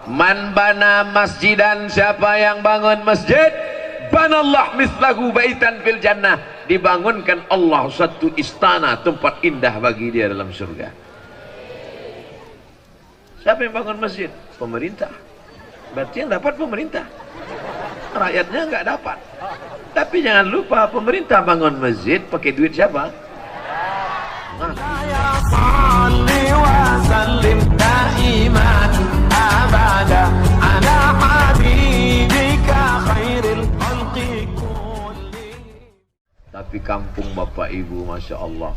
Man bana masjidan, siapa yang bangun masjid, banallah mislahu baitan fil jannah, dibangunkan Allah satu istana, tempat indah bagi dia dalam surga. Siapa yang bangun masjid? Pemerintah. Berarti yang dapat pemerintah, rakyatnya nggak dapat. Tapi jangan lupa, pemerintah bangun masjid pakai duit siapa? Tapi kampung Bapak Ibu, Masya Allah.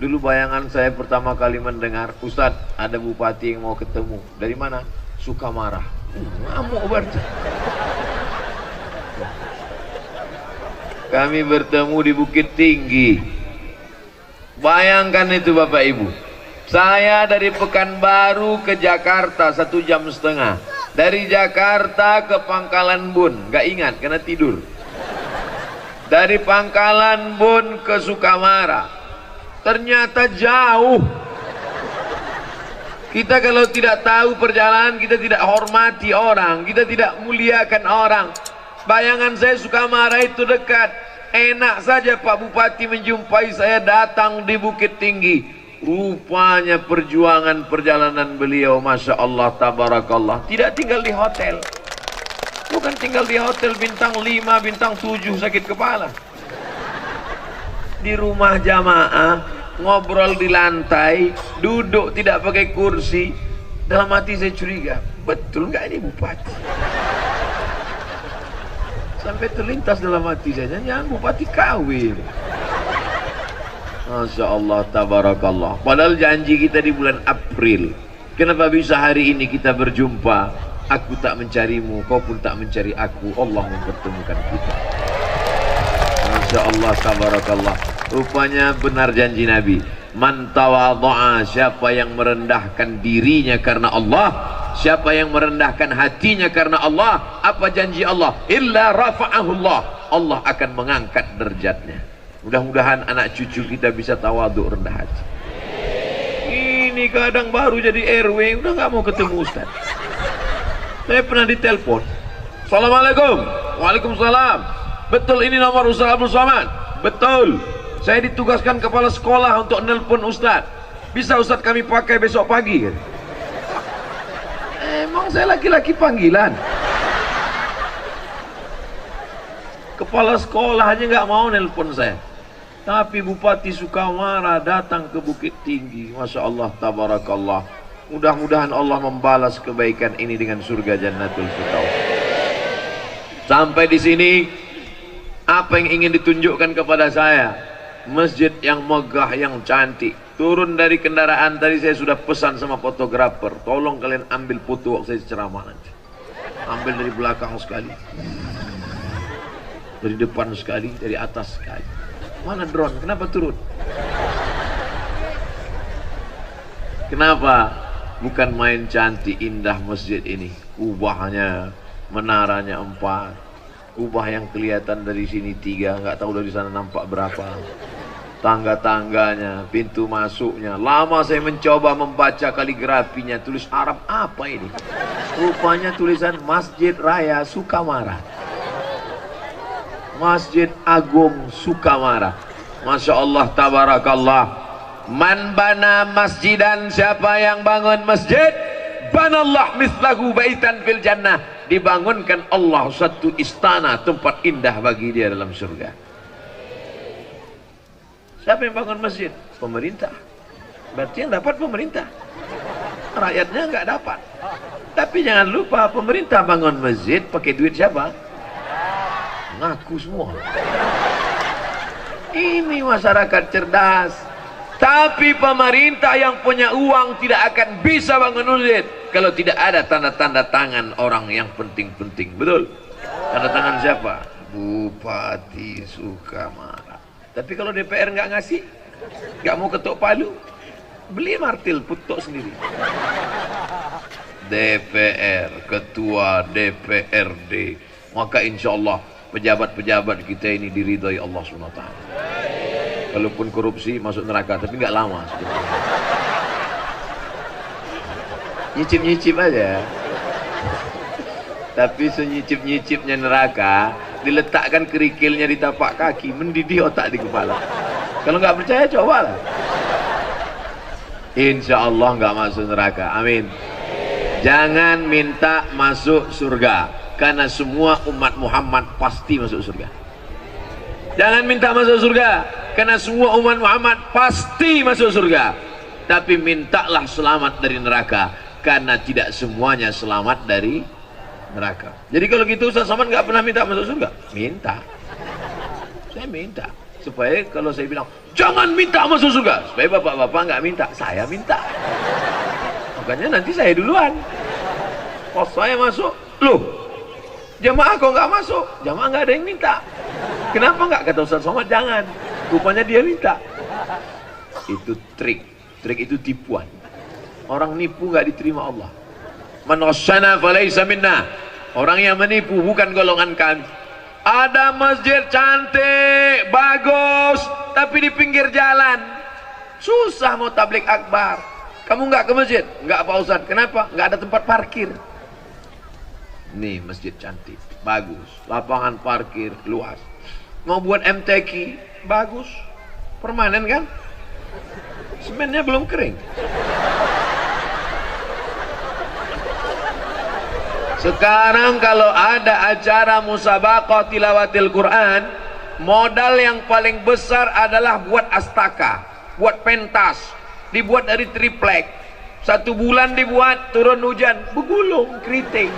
Dulu bayangan saya pertama kali mendengar, Ustadz, ada bupati yang mau ketemu. Dari mana? Sukamarah. Ngamuk berarti. Kami bertemu di Bukit Tinggi. Bayangkan itu Bapak Ibu. Saya dari Pekanbaru ke Jakarta 1,5 jam. Dari Jakarta ke Pangkalan Bun, gak ingat karena tidur. Dari Pangkalan Bun ke Sukamara, ternyata jauh. Kita kalau tidak tahu perjalanan, kita tidak hormati orang, kita tidak muliakan orang. Bayangan saya Sukamara itu dekat, enak saja Pak Bupati menjumpai saya datang di Bukit Tinggi. Rupanya perjuangan perjalanan beliau, Masya Allah, Tabarakallah, tidak tinggal di hotel. Bukan tinggal di hotel bintang 5, bintang 7 sakit kepala. Di rumah jamaah, ngobrol di lantai, duduk tidak pakai kursi. Dalam hati saya curiga, betul nggak ini bupati? Sampai terlintas dalam hati saya, jangan bupati kawin. Masya Allah, Tabarakallah. Padahal janji kita di bulan April. Kenapa bisa hari ini kita berjumpa? Aku tak mencarimu, kau pun tak mencari aku. Allah mempertemukan kita. Masya Allah, Tabarakallah. Rupanya benar janji Nabi. Man tawadha'a, siapa yang merendahkan dirinya karena Allah, siapa yang merendahkan hatinya karena Allah, apa janji Allah? Illa rafa'ahu Allah. Allah akan mengangkat derajatnya. Mudah-mudahan anak cucu kita bisa tawadhu, rendah hati. Ini kadang baru jadi RW, udah gak mau ketemu Ustaz. Saya pernah ditelepon. Assalamualaikum. Waalaikumsalam. Betul ini nomor Ustaz Abdul Somad? Betul. Saya ditugaskan kepala sekolah untuk nelpon Ustaz. Bisa Ustaz kami pakai besok pagi? Emang saya laki-laki panggilan? Kepala sekolah aja nggak mau nelpon saya. Tapi Bupati Sukamara datang ke Bukit Tinggi. Masya Allah, Tabarakallah. Mudah-mudahan Allah membalas kebaikan ini dengan surga Jannatul Firdaus. Sampai di sini, apa yang ingin ditunjukkan kepada saya? Masjid yang megah, yang cantik. Turun dari kendaraan tadi saya sudah pesan sama fotografer, tolong kalian ambil foto waktu saya ceramah nanti. Ambil dari belakang sekali, dari depan sekali, dari atas sekali. Mana drone? Kenapa turun? Kenapa? Bukan main cantik indah masjid ini. Kubahnya, menaranya 4, kubah yang kelihatan dari sini 3, nggak tahu dari sana nampak berapa. Tangga-tangganya, pintu masuknya. Lama saya mencoba membaca kaligrafinya, tulis Arab apa ini? Rupanya tulisan Masjid Raya Sukamara, Masjid Agung Sukamara. Masya Allah, Tabarakallah. Man bana masjidan, siapa yang bangun masjid, banallah mislahu baitan fil jannah, dibangunkan Allah satu istana, tempat indah bagi dia dalam surga. Siapa yang bangun masjid? Pemerintah. Berarti yang dapat pemerintah, rakyatnya nggak dapat. Tapi jangan lupa, pemerintah bangun masjid pakai duit siapa? Ngaku semua. Ini masyarakat cerdas. Tapi pemerintah yang punya uang tidak akan bisa bangun masjid kalau tidak ada tanda-tanda tangan orang yang penting-penting. Betul? Tanda tangan siapa? Bupati Sukamara. Tapi kalau DPR nggak ngasih, nggak mau ketok palu, beli martil, putok sendiri. DPR, ketua DPRD, maka insya Allah pejabat-pejabat kita ini diridhai Allah SWT. Walaupun korupsi masuk neraka, tapi nggak lama sebenarnya. Nyicip-nyicip aja. Tapi senyicip-nyicipnya neraka, diletakkan kerikilnya di tapak kaki, mendidih otak di kepala. Kalau nggak percaya, cobalah. Insya Allah nggak masuk neraka. Amin. Jangan minta masuk surga, karena semua umat Muhammad pasti masuk surga. Jangan minta masuk surga, karena semua umat Muhammad pasti masuk surga. Tapi mintalah selamat dari neraka, karena tidak semuanya selamat dari neraka. Jadi kalau gitu Ustaz Somad nggak pernah minta masuk surga. Minta. Saya minta. Supaya kalau saya bilang jangan minta masuk surga, supaya bapak-bapak nggak minta, saya minta. Makanya nanti saya duluan. Pas saya masuk, loh, jamaah kok nggak masuk? Jamaah nggak ada yang minta. Kenapa nggak? Kata Ustaz Somad jangan. Rupanya dia minta. Itu trik. Trik itu tipuan. Orang nipu nggak diterima Allah. Man ghasyana falaysa minna. Orang yang menipu bukan golongan kami. Ada masjid cantik, bagus, tapi di pinggir jalan. Susah mau tablik akbar. Kamu nggak ke masjid? Nggak Pak Ustadz. Kenapa? Nggak ada tempat parkir. Nih masjid cantik, bagus, lapangan parkir luas. Mau buat MTQ, bagus, permanen kan? Semennya belum kering. Sekarang kalau ada acara musabaqah tilawatil Quran, modal yang paling besar adalah buat astaka, buat pentas, dibuat dari triplek. 1 bulan dibuat, turun hujan, begulung, keriting.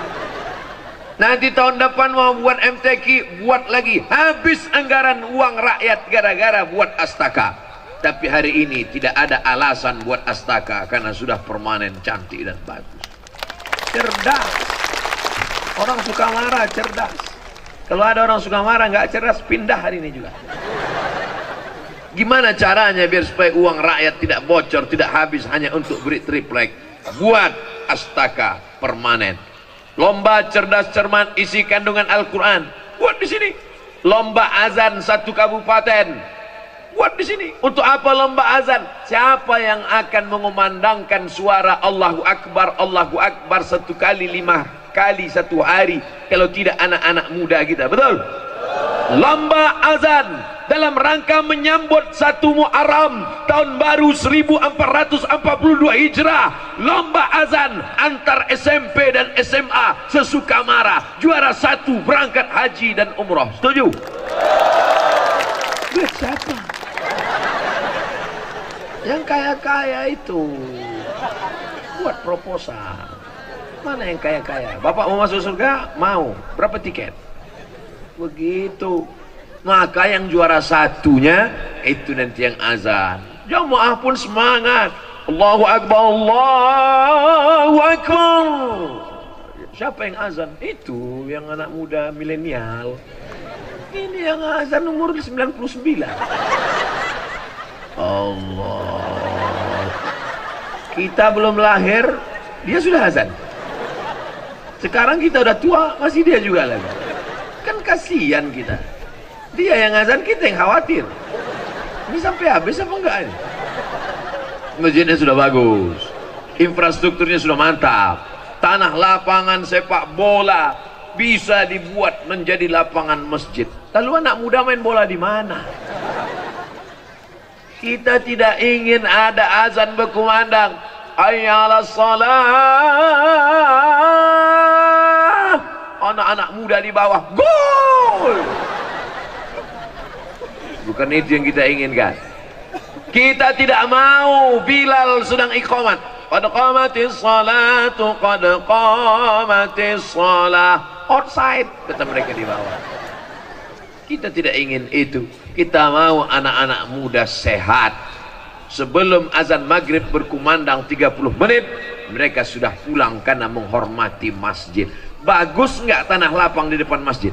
Nanti tahun depan mau buat MTQ, buat lagi, habis anggaran uang rakyat gara-gara buat astaka. Tapi hari ini tidak ada alasan buat astaka, karena sudah permanen, cantik dan bagus. Cerdas. Orang suka marah, cerdas. Kalau ada orang suka marah, nggak cerdas, pindah hari ini juga. Gimana caranya biar supaya uang rakyat tidak bocor, tidak habis hanya untuk beri triplek? Buat astaka permanen. Lomba cerdas cermat isi kandungan Al-Quran, buat di sini. Lomba azan 1 kabupaten, buat di sini. Untuk apa lomba azan? Siapa yang akan mengumandangkan suara Allahu Akbar, Allahu Akbar 1 kali 5 kali 1 hari, kalau tidak anak-anak muda kita? Betul? Lomba azan dalam rangka menyambut 1 Muharram tahun baru 1442 Hijrah. Lomba azan antar SMP dan SMA sesukamara. Juara 1 berangkat haji dan umroh. Setuju? Duit siapa? Yang kaya-kaya itu buat proposal. Mana yang kaya-kaya? Bapak mau masuk surga? Mau. Berapa tiket? Begitu. Maka yang juara 1-nya itu nanti yang azan. Jamaah pun semangat. Allahu Akbar, Allahu Akbar. Siapa yang azan? Itu yang anak muda milenial. Ini yang azan umur 99. Allah. Kita belum lahir, dia sudah azan. Sekarang kita udah tua, masih dia juga lagi. Kan kasihan kita. Dia yang azan, kita yang khawatir. Ini sampai habis apa enggak ini? Masjidnya sudah bagus, infrastrukturnya sudah mantap. Tanah lapangan sepak bola bisa dibuat menjadi lapangan masjid. Lalu anak muda main bola di mana? Kita tidak ingin ada azan berkumandang, hayya 'alas shalah. Anak-anak muda di bawah, gol. Bukan itu yang kita inginkan. Kita tidak mau Bilal sedang iqamat, qad qamatis salatu, qad qamatis salah. Outside, kata mereka di bawah. Kita tidak ingin itu. Kita mau anak-anak muda sehat. Sebelum azan maghrib berkumandang 30 menit, mereka sudah pulang karena menghormati masjid. Bagus nggak tanah lapang di depan masjid?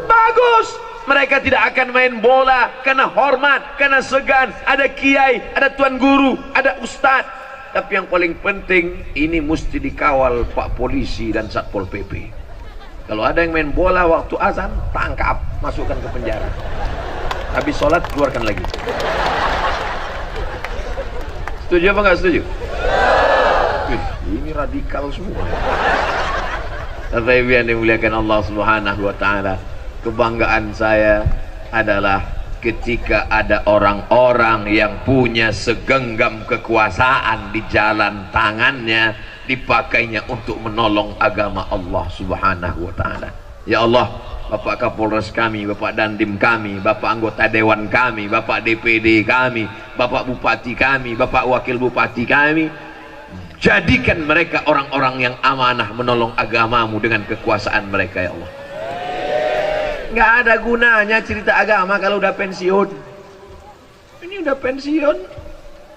Bagus. Mereka tidak akan main bola karena hormat, karena segan. Ada kiai, ada tuan guru, ada ustadz. Tapi yang paling penting, ini mesti dikawal Pak Polisi dan Satpol PP. Kalau ada yang main bola waktu azan, tangkap, masukkan ke penjara. Habis sholat, keluarkan lagi. Setuju apa nggak setuju? Ini radikal semua. Bapak Ibu yang dimuliakan Allah Subhanahu wa taala, kebanggaan saya adalah ketika ada orang-orang yang punya segenggam kekuasaan di jalan tangannya dipakainya untuk menolong agama Allah Subhanahu wa taala. Ya Allah, Bapak Kapolres kami, Bapak Dandim kami, Bapak anggota dewan kami, Bapak DPD kami, Bapak Bupati kami, Bapak Wakil Bupati kami, jadikan mereka orang-orang yang amanah menolong agamamu dengan kekuasaan mereka ya Allah. Nggak ada gunanya cerita agama kalau udah pensiun. Ini udah pensiun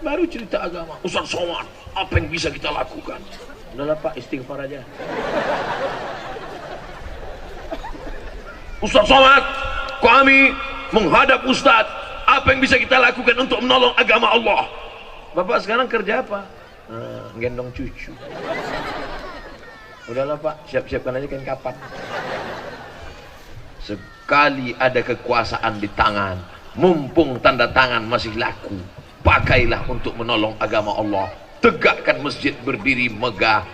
baru cerita agama. Ustaz Somad, apa yang bisa kita lakukan? Udahlah Pak, istighfar aja. Ustaz Somad, kami menghadap Ustaz, apa yang bisa kita lakukan untuk menolong agama Allah? Bapak sekarang kerja apa? Gendong cucu. Udahlah Pak, siap-siapkan aja kain kapan. Sekali ada kekuasaan di tangan, mumpung tanda tangan masih laku, pakailah untuk menolong agama Allah. Tegakkan masjid berdiri megah,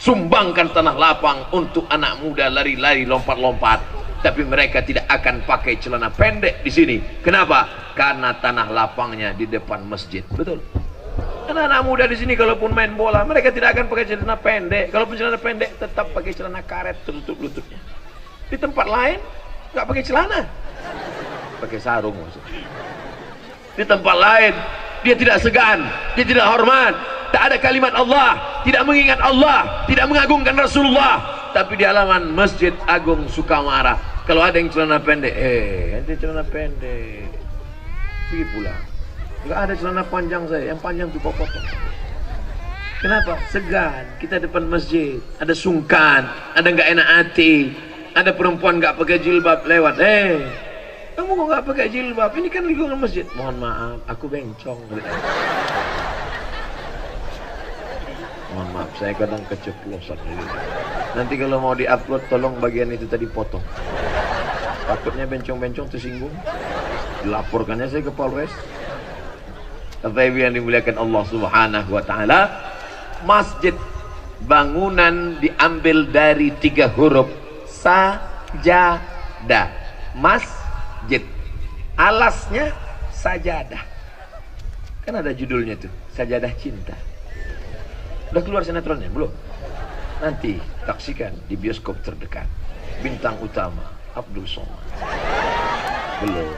sumbangkan tanah lapang untuk anak muda lari-lari lompat-lompat, tapi mereka tidak akan pakai celana pendek di sini. Kenapa? Karena tanah lapangnya di depan masjid. Betul. Anak-anak muda di sini kalaupun main bola, mereka tidak akan pakai celana pendek. Kalaupun celana pendek, tetap pakai celana karet tertutup lututnya. Di tempat lain nggak pakai celana, pakai sarung maksudnya. Di tempat lain dia tidak segan, dia tidak hormat, tak ada kalimat Allah, tidak mengingat Allah, tidak mengagungkan Rasulullah. Tapi di halaman Masjid Agung Sukamara, kalau ada yang celana pendek, nanti celana pendek, pergi pulang. Nggak ada celana panjang saya, yang panjang tuh kok potong. Kenapa? Segan. Kita depan masjid, ada sungkan, ada nggak enak hati, ada perempuan nggak pakai jilbab lewat. Kamu kok nggak pakai jilbab? Ini kan lingkungan masjid. Mohon maaf, aku bencong. Mohon maaf, saya kadang keceplosan. Nanti kalau mau diupload, tolong bagian itu tadi potong. Takutnya bencong-bencong tersinggung. Dilaporkannya saya ke Polres. Bapak Ibu yang dimuliakan Allah Subhanahu wa taala, masjid bangunan diambil dari 3 huruf sajadah. Masjid, alasnya sajadah. Kan ada judulnya tuh, Sajadah Cinta. Udah keluar sinetronnya belum? Nanti saksikan di bioskop terdekat. Bintang utama Abdul Somad. Belum.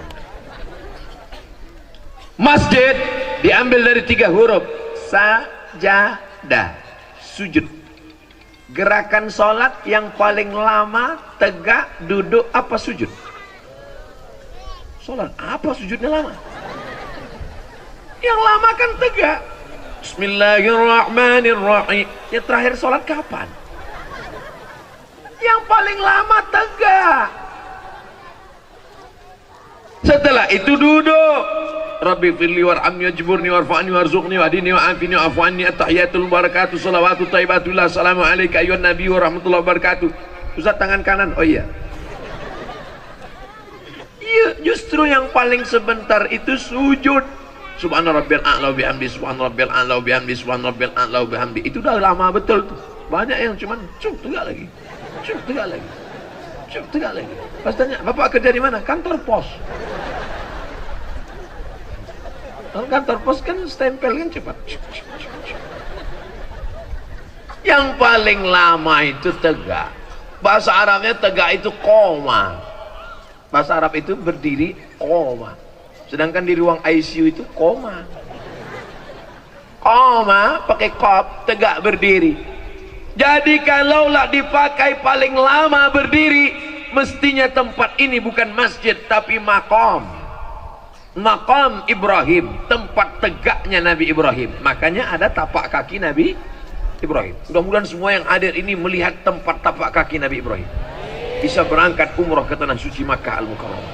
Masjid diambil dari 3 huruf sajadah, sujud. Gerakan sholat yang paling lama tegak, duduk, apa sujud? Sholat apa sujudnya lama? Yang lama kan tegak. Bismillahirrahmanirrahim. Ya terakhir sholat kapan? Yang paling lama tegak. Setelah itu duduk. Rabbi firli warhamni wajburni warfa'ni warzuqni wahdini wa'afini wa'fu anni at-tahiyatul barakatuh salawatu thayyibatullah assalamu alayka ayyuhan nabi wa rahmatullahi wabarakatuh. Ustaz tangan kanan. Oh iya. Iya, justru yang paling sebentar itu sujud. Subhana rabbil a'la wa bihamdi, subhana rabbil a'la wa bihamdi, subhana rabbil a'la wa bihamdi. Itu udah lama betul tuh. Banyak yang cuman tegak lagi. Tegak lagi. Tegak lagi. Pas tanya, "Bapak kerja di mana?" "Kantor pos." Kantor pos kan stempel kan cepat. Yang paling lama itu tegak. Bahasa Arabnya tegak itu koma. Bahasa Arab itu berdiri koma. Sedangkan di ruang ICU itu koma. Koma pakai kop, tegak berdiri. Jadi kalaulah dipakai paling lama berdiri, mestinya tempat ini bukan masjid tapi makom. Maqam Ibrahim, tempat tegaknya Nabi Ibrahim. Makanya ada tapak kaki Nabi Ibrahim. Mudah-mudahan semua yang hadir ini melihat tempat tapak kaki Nabi Ibrahim. Bisa berangkat umrah ke tanah suci Makkah Al-Mukarramah,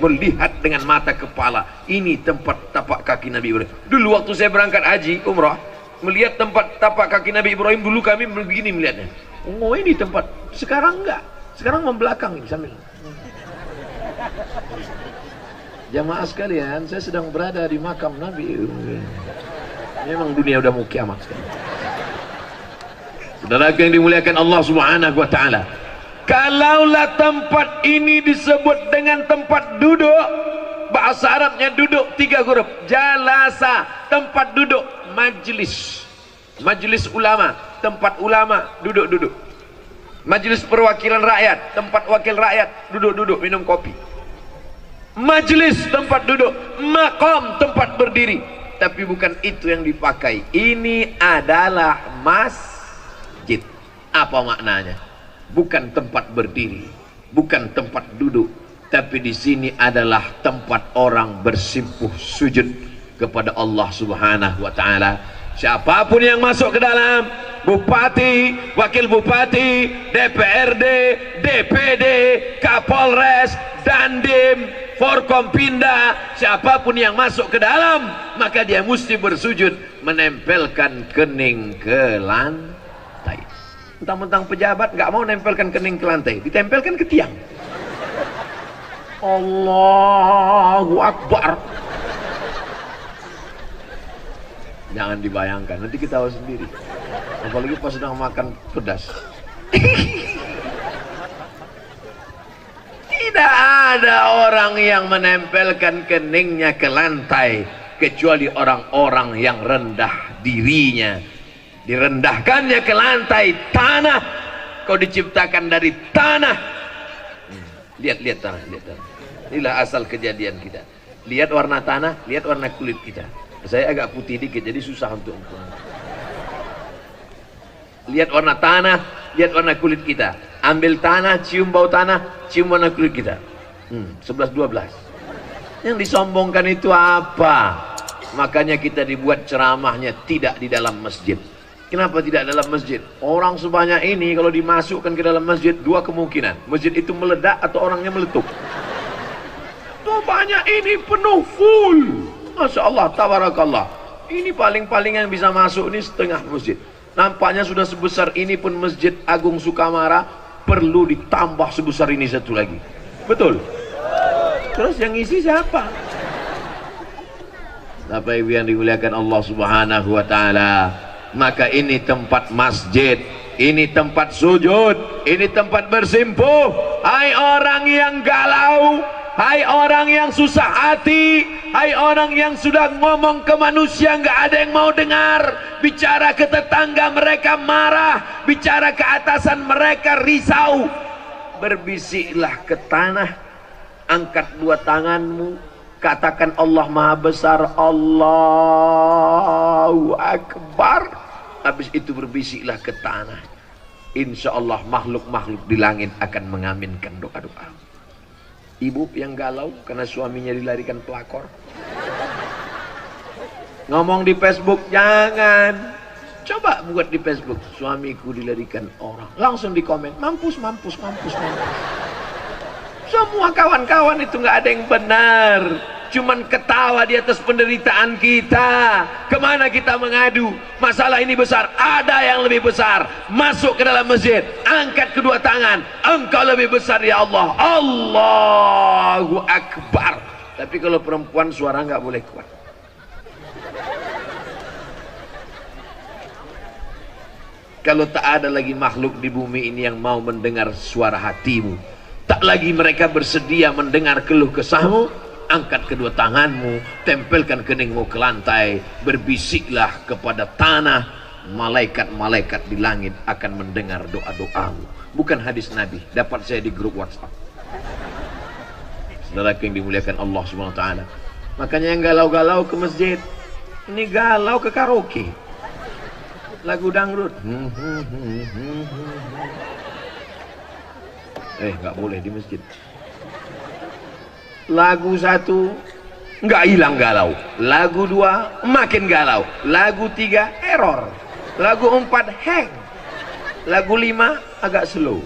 melihat dengan mata kepala, ini tempat tapak kaki Nabi Ibrahim. Dulu waktu saya berangkat haji umrah, melihat tempat tapak kaki Nabi Ibrahim, dulu kami begini melihatnya. Oh ini tempat. Sekarang enggak. Sekarang membelakang ini sambil. Jamaah sekalian, saya sedang berada di makam Nabi. Memang dunia udah mau kiamat sekarang. Saudara yang dimuliakan Allah Subhanahu wa taala, kalaulah tempat ini disebut dengan tempat duduk, bahasa Arabnya duduk 3 huruf, jalasa, tempat duduk, majlis, majlis ulama, tempat ulama duduk-duduk, majlis perwakilan rakyat, tempat wakil rakyat duduk-duduk minum kopi, majlis tempat duduk, maqam tempat berdiri. Tapi bukan itu yang dipakai. Ini adalah masjid. Apa maknanya? Bukan tempat berdiri, bukan tempat duduk, tapi di sini adalah tempat orang bersimpuh sujud kepada Allah Subhanahu wa taala. Siapapun yang masuk ke dalam, bupati, wakil bupati, DPRD, DPD, Kapolres, Dandim, Forkompinda, siapapun yang masuk ke dalam, maka dia mesti bersujud, menempelkan kening ke lantai. Mentang-mentang pejabat nggak mau nempelkan kening ke lantai, ditempelkan ke tiang. Allahu Akbar. Jangan dibayangkan, nanti kita tahu sendiri. Apalagi pas sedang makan pedas. Tidak ada orang yang menempelkan keningnya ke lantai kecuali orang-orang yang rendah dirinya. Direndahkannya ke lantai tanah. Kau diciptakan dari tanah. Lihat tanah, lihat tanah. Inilah asal kejadian kita. Lihat warna tanah, lihat warna kulit kita. Saya agak putih dikit, jadi susah untuk lihat warna tanah, lihat warna kulit kita. Ambil tanah, cium bau tanah, cium warna kulit kita. 11-12. Yang disombongkan itu apa? Makanya kita dibuat ceramahnya tidak di dalam masjid. Kenapa tidak dalam masjid? Orang sebanyak ini kalau dimasukkan ke dalam masjid, 2 kemungkinan. Masjid itu meledak atau orangnya meletup. Tuh banyak ini penuh full. Masya Allah, tabarakallah. Ini paling-paling yang bisa masuk ini setengah masjid. Nampaknya sudah sebesar ini pun Masjid Agung Sukamara, perlu ditambah sebesar ini satu lagi. Betul? Terus yang isi siapa? Bapak Ibu yang dimuliakan Allah Subhanahu wa taala, maka ini tempat masjid, ini tempat sujud, ini tempat bersimpuh. Hai orang yang galau, hai orang yang susah hati, hai orang yang sudah ngomong ke manusia nggak ada yang mau dengar, bicara ke tetangga mereka marah, bicara ke atasan mereka risau, berbisiklah ke tanah, angkat 2 tanganmu, katakan Allah Maha Besar, Allahu Akbar. Habis itu berbisiklah ke tanah. Insya Allah makhluk-makhluk di langit akan mengaminkan doa-doa. Ibu yang galau karena suaminya dilarikan pelakor, ngomong di Facebook, jangan. Coba buat di Facebook, suamiku dilarikan orang, langsung di komen, mampus. Semua kawan-kawan itu nggak ada yang benar, cuman ketawa di atas penderitaan kita. Kemana kita mengadu? Masalah ini besar, ada yang lebih besar. Masuk ke dalam masjid, angkat kedua tangan, engkau lebih besar ya Allah, Allahu Akbar. Tapi kalau perempuan suara nggak boleh kuat. Kalau tak ada lagi makhluk di bumi ini yang mau mendengar suara hatimu, tak lagi mereka bersedia mendengar keluh kesahmu, angkat kedua tanganmu, tempelkan keningmu ke lantai, berbisiklah kepada tanah, malaikat-malaikat di langit akan mendengar doa-doamu. Bukan hadis Nabi, dapat saya di grup WhatsApp. Saudara yang dimuliakan Allah Subhanahu wa taala. Makanya yang galau-galau ke masjid, ini galau ke karaoke. Lagu dangdut. Nggak boleh di masjid. Lagu 1 nggak hilang galau, lagu 2 makin galau, lagu 3 error, lagu 4 hang, lagu 5 agak slow.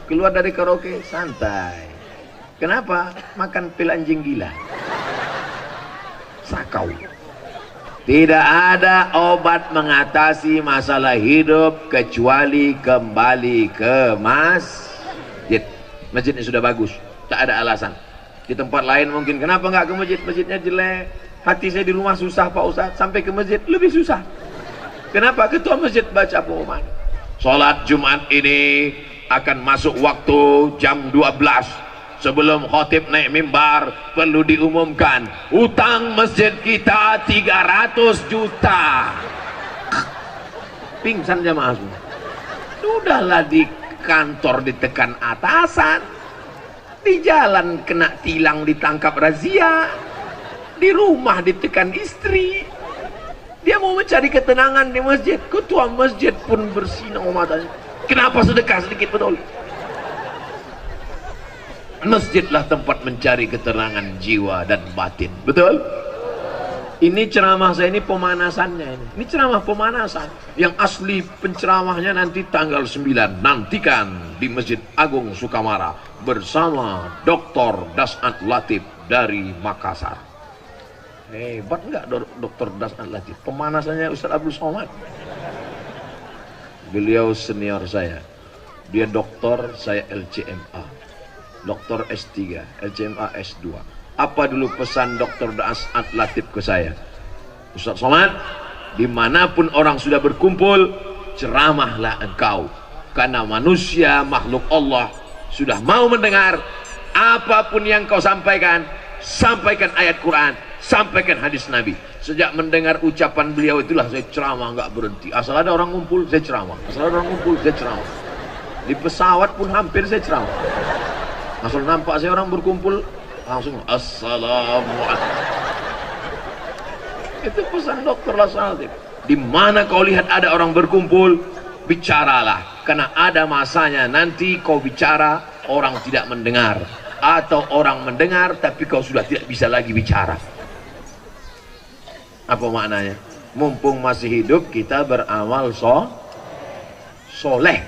Keluar dari karaoke santai. Kenapa? Makan pil anjing gila. Sakau. Tidak ada obat mengatasi masalah hidup kecuali kembali ke masjid. Masjidnya sudah bagus, tak ada alasan. Di tempat lain mungkin, kenapa nggak ke masjid? Masjidnya jelek. Hati saya di rumah susah Pak Ustadz, sampai ke masjid lebih susah. Kenapa? Ketua masjid baca pengumuman. Sholat Jumat ini akan masuk waktu jam 12. Sebelum khotib naik mimbar, perlu diumumkan utang masjid kita 300 juta. Pingsan jamaah semua. Sudahlah di kantor ditekan atasan, di jalan kena tilang ditangkap razia, di rumah ditekan istri. Dia mau mencari ketenangan di masjid, ketua masjid pun bersinar matanya. Kenapa sedekah sedikit betul? Masjidlah tempat mencari ketenangan jiwa dan batin. Betul? Ini ceramah saya, ini pemanasannya. Ini ceramah pemanasan. Yang asli penceramahnya nanti tanggal 9. Nantikan di Masjid Agung Sukamara bersama Dr. Das'ad Latif dari Makassar. Hebat enggak Dr. Das'ad Latif? Pemanasannya Ustaz Abdul Somad. Beliau senior saya. Dia doktor, saya LCMA. Doktor S3, LCMA S2. Apa dulu pesan Dr. Das'ad Latif ke saya? Ustaz Somad, dimanapun orang sudah berkumpul, ceramahlah engkau. Karena manusia, makhluk Allah, sudah mau mendengar. Apapun yang kau sampaikan, sampaikan ayat Quran, sampaikan hadis Nabi. Sejak mendengar ucapan beliau itulah saya ceramah nggak berhenti. Asal ada orang ngumpul, saya ceramah. Asal ada orang ngumpul, saya ceramah. Di pesawat pun hampir saya ceramah. Asal nampak saya orang berkumpul, langsung assalamualaikum. Itu pesan Dr. Latif. Di mana kau lihat ada orang berkumpul, bicaralah. Karena ada masanya nanti kau bicara, orang tidak mendengar. Atau orang mendengar, tapi kau sudah tidak bisa lagi bicara. Apa maknanya? Mumpung masih hidup, kita beramal soleh.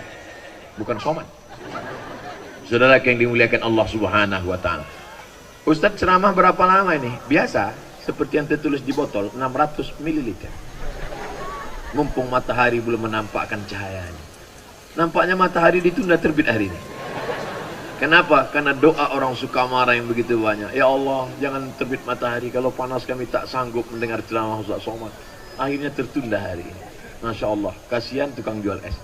Bukan somat. Saudara yang dimuliakan Allah Subhanahu wa ta'ala. Ustadz ceramah berapa lama ini? Biasa, seperti yang tertulis di botol, 600 ml. Mumpung matahari belum menampakkan cahayanya. Nampaknya matahari ditunda terbit hari ini. Kenapa? Karena doa orang Sukamara yang begitu banyak. Ya Allah, jangan terbit matahari. Kalau panas kami tak sanggup mendengar ceramah Ustadz Somad. Akhirnya tertunda hari ini. Masya Allah, kasihan tukang jual es.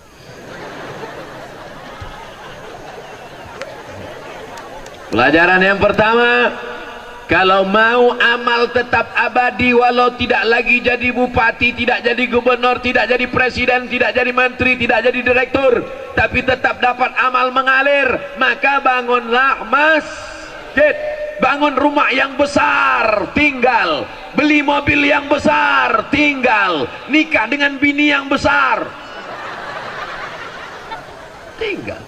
Pelajaran yang pertama, kalau mau amal tetap abadi, walau tidak lagi jadi bupati, tidak jadi gubernur, tidak jadi presiden, tidak jadi menteri, tidak jadi direktur, tapi tetap dapat amal mengalir, maka bangunlah masjid, bangun rumah yang besar, tinggal, beli mobil yang besar, tinggal, nikah dengan bini yang besar, tinggal.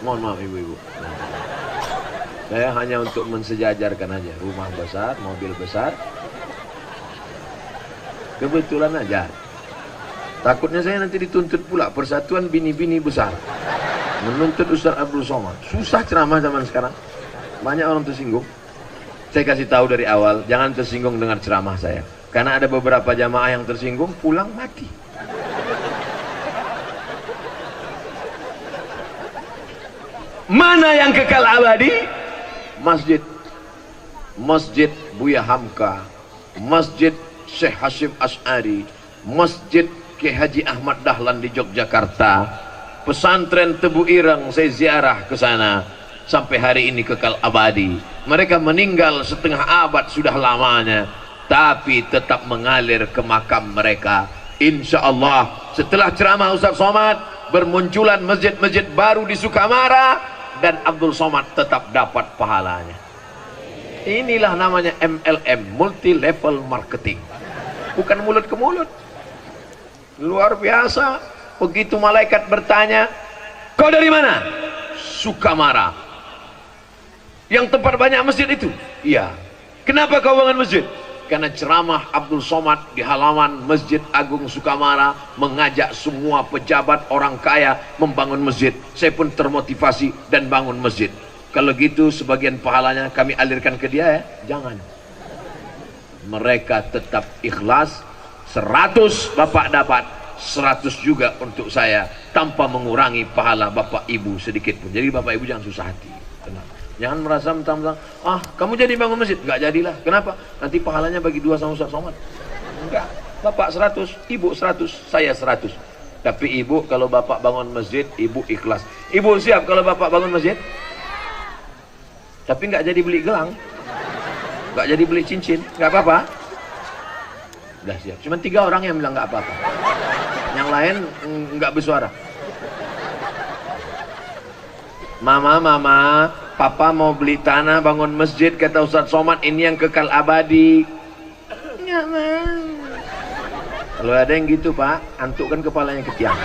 Mohon maaf ibu-ibu, saya hanya untuk mensejajarkan aja. Rumah besar, mobil besar, kebetulan aja. Takutnya saya nanti dituntut pula Persatuan Bini-Bini Besar, menuntut Ustaz Abdul Somad. Susah ceramah zaman sekarang, banyak orang tersinggung. Saya kasih tahu dari awal, jangan tersinggung dengar ceramah saya, karena ada beberapa jamaah yang tersinggung pulang mati. Mana yang kekal abadi? Masjid, Masjid Buya Hamka, Masjid Syekh Hashim Ash'ari, Masjid Ki Haji Ahmad Dahlan di Yogyakarta, pesantren Tebu Ireng, saya ziarah ke sana, sampai hari ini kekal abadi. Mereka meninggal setengah abad sudah lamanya, tapi tetap mengalir ke makam mereka. Insya Allah setelah ceramah Ustaz Somad, bermunculan masjid-masjid baru di Sukamara, dan Abdul Somad tetap dapat pahalanya. Inilah namanya MLM, multi level marketing, bukan mulut ke mulut. Luar biasa. Begitu malaikat bertanya, kau dari mana? Sukamara. Yang tempat banyak masjid itu? Iya. Kenapa kau bangun masjid? Karena ceramah Abdul Somad di halaman Masjid Agung Sukamara mengajak semua pejabat orang kaya membangun masjid. Saya pun termotivasi dan bangun masjid. Kalau gitu sebagian pahalanya kami alirkan ke dia ya? Jangan. Mereka tetap ikhlas. 100 Bapak dapat, 100 juga untuk saya, tanpa mengurangi pahala Bapak Ibu sedikit pun. Jadi Bapak Ibu jangan susah hati, tenang. Jangan merasa mentang-mentang, kamu jadi bangun masjid. Enggak jadilah. Kenapa? Nanti pahalanya bagi dua sama Ustaz Somad. Enggak. Bapak 100, ibu 100, saya 100. Tapi ibu kalau bapak bangun masjid, ibu ikhlas. Ibu siap kalau bapak bangun masjid? Tapi nggak jadi beli gelang, nggak jadi beli cincin, nggak apa-apa. Udah siap. Cuma 3 orang yang bilang nggak apa-apa. Yang lain nggak bersuara. Mama, papa mau beli tanah bangun masjid, kata Ustadz Somad, ini yang kekal abadi. Nggak mau. Kalau ada yang gitu pak, antukkan kepalanya ke tiang.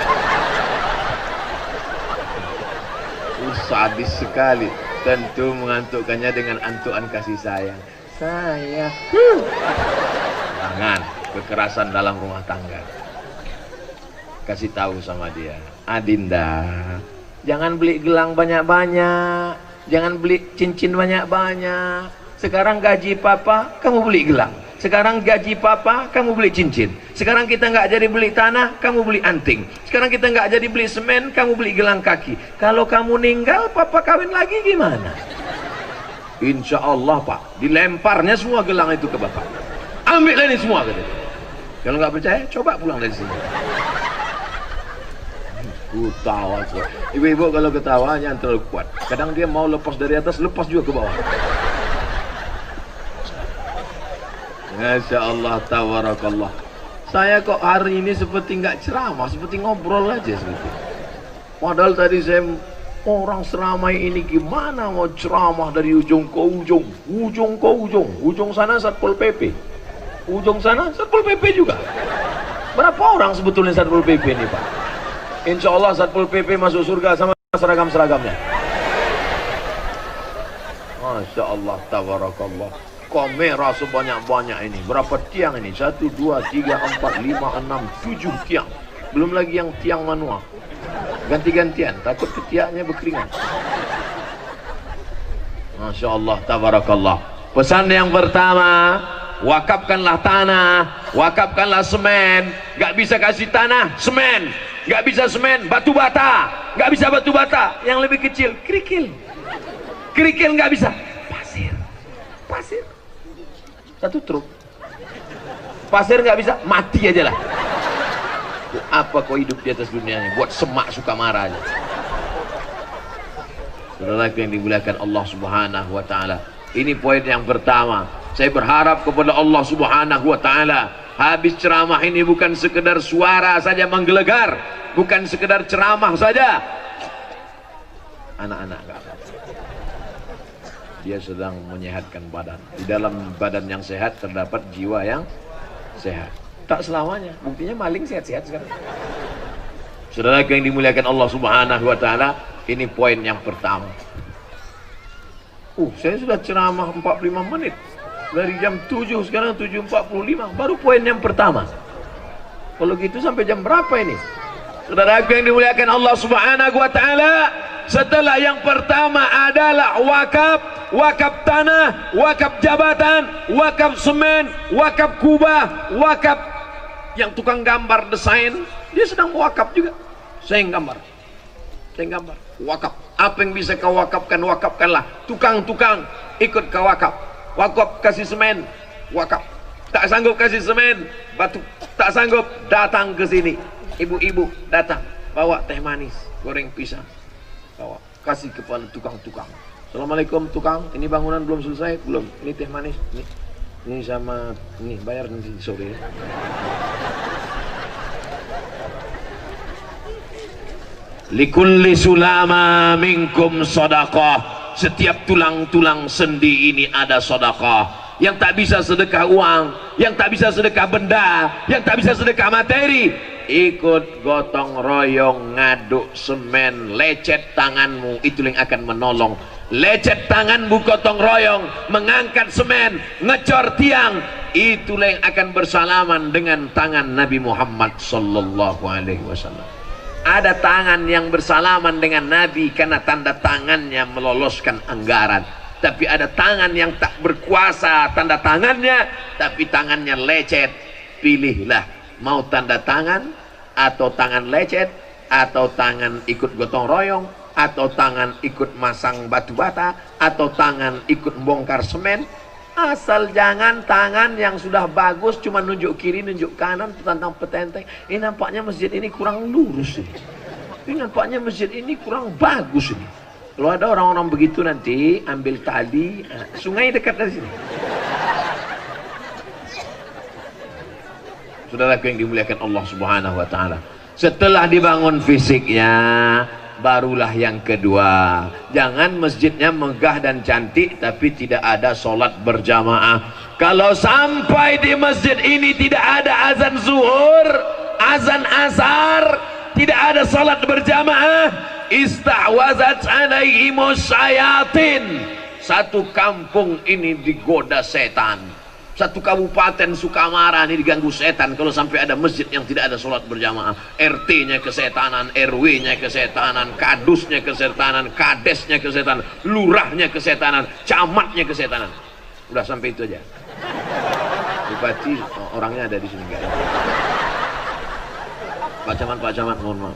Sadis sekali. Tentu mengantukkannya dengan antukan kasih sayang. Saya. Jangan kekerasan dalam rumah tangga. Kasih tahu sama dia, Adinda, jangan beli gelang banyak-banyak, jangan beli cincin banyak-banyak. Sekarang gaji papa, kamu beli gelang. Sekarang gaji papa, kamu beli cincin. Sekarang kita nggak jadi beli tanah, kamu beli anting. Sekarang kita nggak jadi beli semen, kamu beli gelang kaki. Kalau kamu meninggal, papa kawin lagi gimana? Insya Allah pak, dilemparnya semua gelang itu ke bapak. Ambil ini semua gitu. Kalau nggak percaya, coba pulang dari sini. Ketawa. Ibu-ibu kalau ketawa jangan terlalu kuat. Kadang dia mau lepas dari atas, lepas juga ke bawah. Masya Allah, tawarakallah. Saya kok hari ini seperti nggak ceramah, seperti ngobrol aja seperti. Padahal tadi saya, orang seramai ini gimana mau ceramah dari ujung ke ujung, ujung ke ujung, ujung sana Satpol PP, ujung sana Satpol PP juga. Berapa orang sebetulnya Satpol PP ini pak? Insya Allah Satpol PP masuk surga sama seragam-seragamnya. Masya Allah, tabarakallah. Kamera sebanyak-banyak ini. Berapa tiang ini? 1, 2, 3, 4, 5, 6, 7 tiang. Belum lagi yang tiang manual. Ganti-gantian, takut ketiaknya berkeringat. Masya Allah, tabarakallah. Pesan yang pertama, wakafkanlah tanah, wakafkanlah semen. Gak bisa kasih tanah, semen. Gak bisa semen, batu bata. Gak bisa batu bata. Yang lebih kecil, kerikil. Kerikil gak bisa. Pasir. Pasir. 1 truk. Pasir gak bisa, mati aja lah. Apa kau hidup di atas dunia ini? Buat semak suka marah aja. Saudara yang dimuliakan Allah Subhanahu wa taala. Ini poin yang pertama. Saya berharap kepada Allah Subhanahu wa taala, habis ceramah ini bukan sekedar suara saja menggelegar, bukan sekedar ceramah saja. Anak-anak enggak apa-apa. Dia sedang menyehatkan badan. Di dalam badan yang sehat terdapat jiwa yang sehat. Tak selamanya. Buktinya maling sehat-sehat sekarang. Saudara yang dimuliakan Allah Subhanahu wa taala, ini poin yang pertama. Saya sudah ceramah 45 menit. Dari jam 7 sekarang 7.45, baru poin yang pertama. Kalau gitu sampai jam berapa ini? Saudara yang dimuliakan Allah Subhanahu wa taala, setelah yang pertama adalah wakaf, wakaf tanah, wakaf jabatan, wakaf semen, wakaf kubah, wakaf yang tukang gambar desain, dia sedang wakaf juga. Saya yang gambar, wakaf. Apa yang bisa kau wakafkan, wakafkanlah. Tukang-tukang ikut kau wakaf. Wakaf kasih semen, wakaf. Tak sanggup kasih semen, batu, tak sanggup, datang ke sini. Ibu-ibu datang, bawa teh manis, goreng pisang, bawa, kasih kepada tukang-tukang. Assalamualaikum tukang, ini bangunan belum selesai, belum. Ini teh manis, ini sama, ini bayar nanti sore. Likulli sulama minkum sadaqah. Setiap tulang-tulang sendi ini ada sedekah. Yang tak bisa sedekah uang, yang tak bisa sedekah benda, yang tak bisa sedekah materi, ikut gotong royong ngaduk semen, lecet tanganmu, itu yang akan menolong. Lecet tanganmu gotong royong mengangkat semen, ngecor tiang, itulah yang akan bersalaman dengan tangan Nabi Muhammad sallallahu alaihi wasallam. Ada tangan yang bersalaman dengan Nabi karena tanda tangannya meloloskan anggaran. Tapi ada tangan yang tak berkuasa tanda tangannya, tapi tangannya lecet. Pilihlah, mau tanda tangan atau tangan lecet, atau tangan ikut gotong royong, atau tangan ikut masang batu bata, atau tangan ikut bongkar semen. Asal jangan tangan yang sudah bagus cuma nunjuk kiri, nunjuk kanan, tentang petenteng. Ini nampaknya masjid ini kurang lurus ini. Ini nampaknya masjid ini kurang bagus ini. Kalau ada orang-orang begitu nanti ambil tali, sungai dekat dari sini. Saudaraku yang dimuliakan Allah Subhanahu wa taala. Setelah dibangun fisiknya, barulah yang kedua. Jangan masjidnya megah dan cantik tapi tidak ada solat berjamaah. Kalau sampai di masjid ini tidak ada azan zuhur, azan asar, tidak ada solat berjamaah, istahwazat alaihimus syayatin. Satu kampung ini digoda setan. Satu kabupaten Sukamara ini diganggu setan kalau sampai ada masjid yang tidak ada sholat berjamaah. RT-nya kesetanan, RW-nya kesetanan, kadusnya kesetanan, kadesnya kesetanan, lurahnya kesetanan, camatnya kesetanan. Udah sampai itu aja. Bupati orangnya ada di sini enggak? Pak Camat, mohon maaf.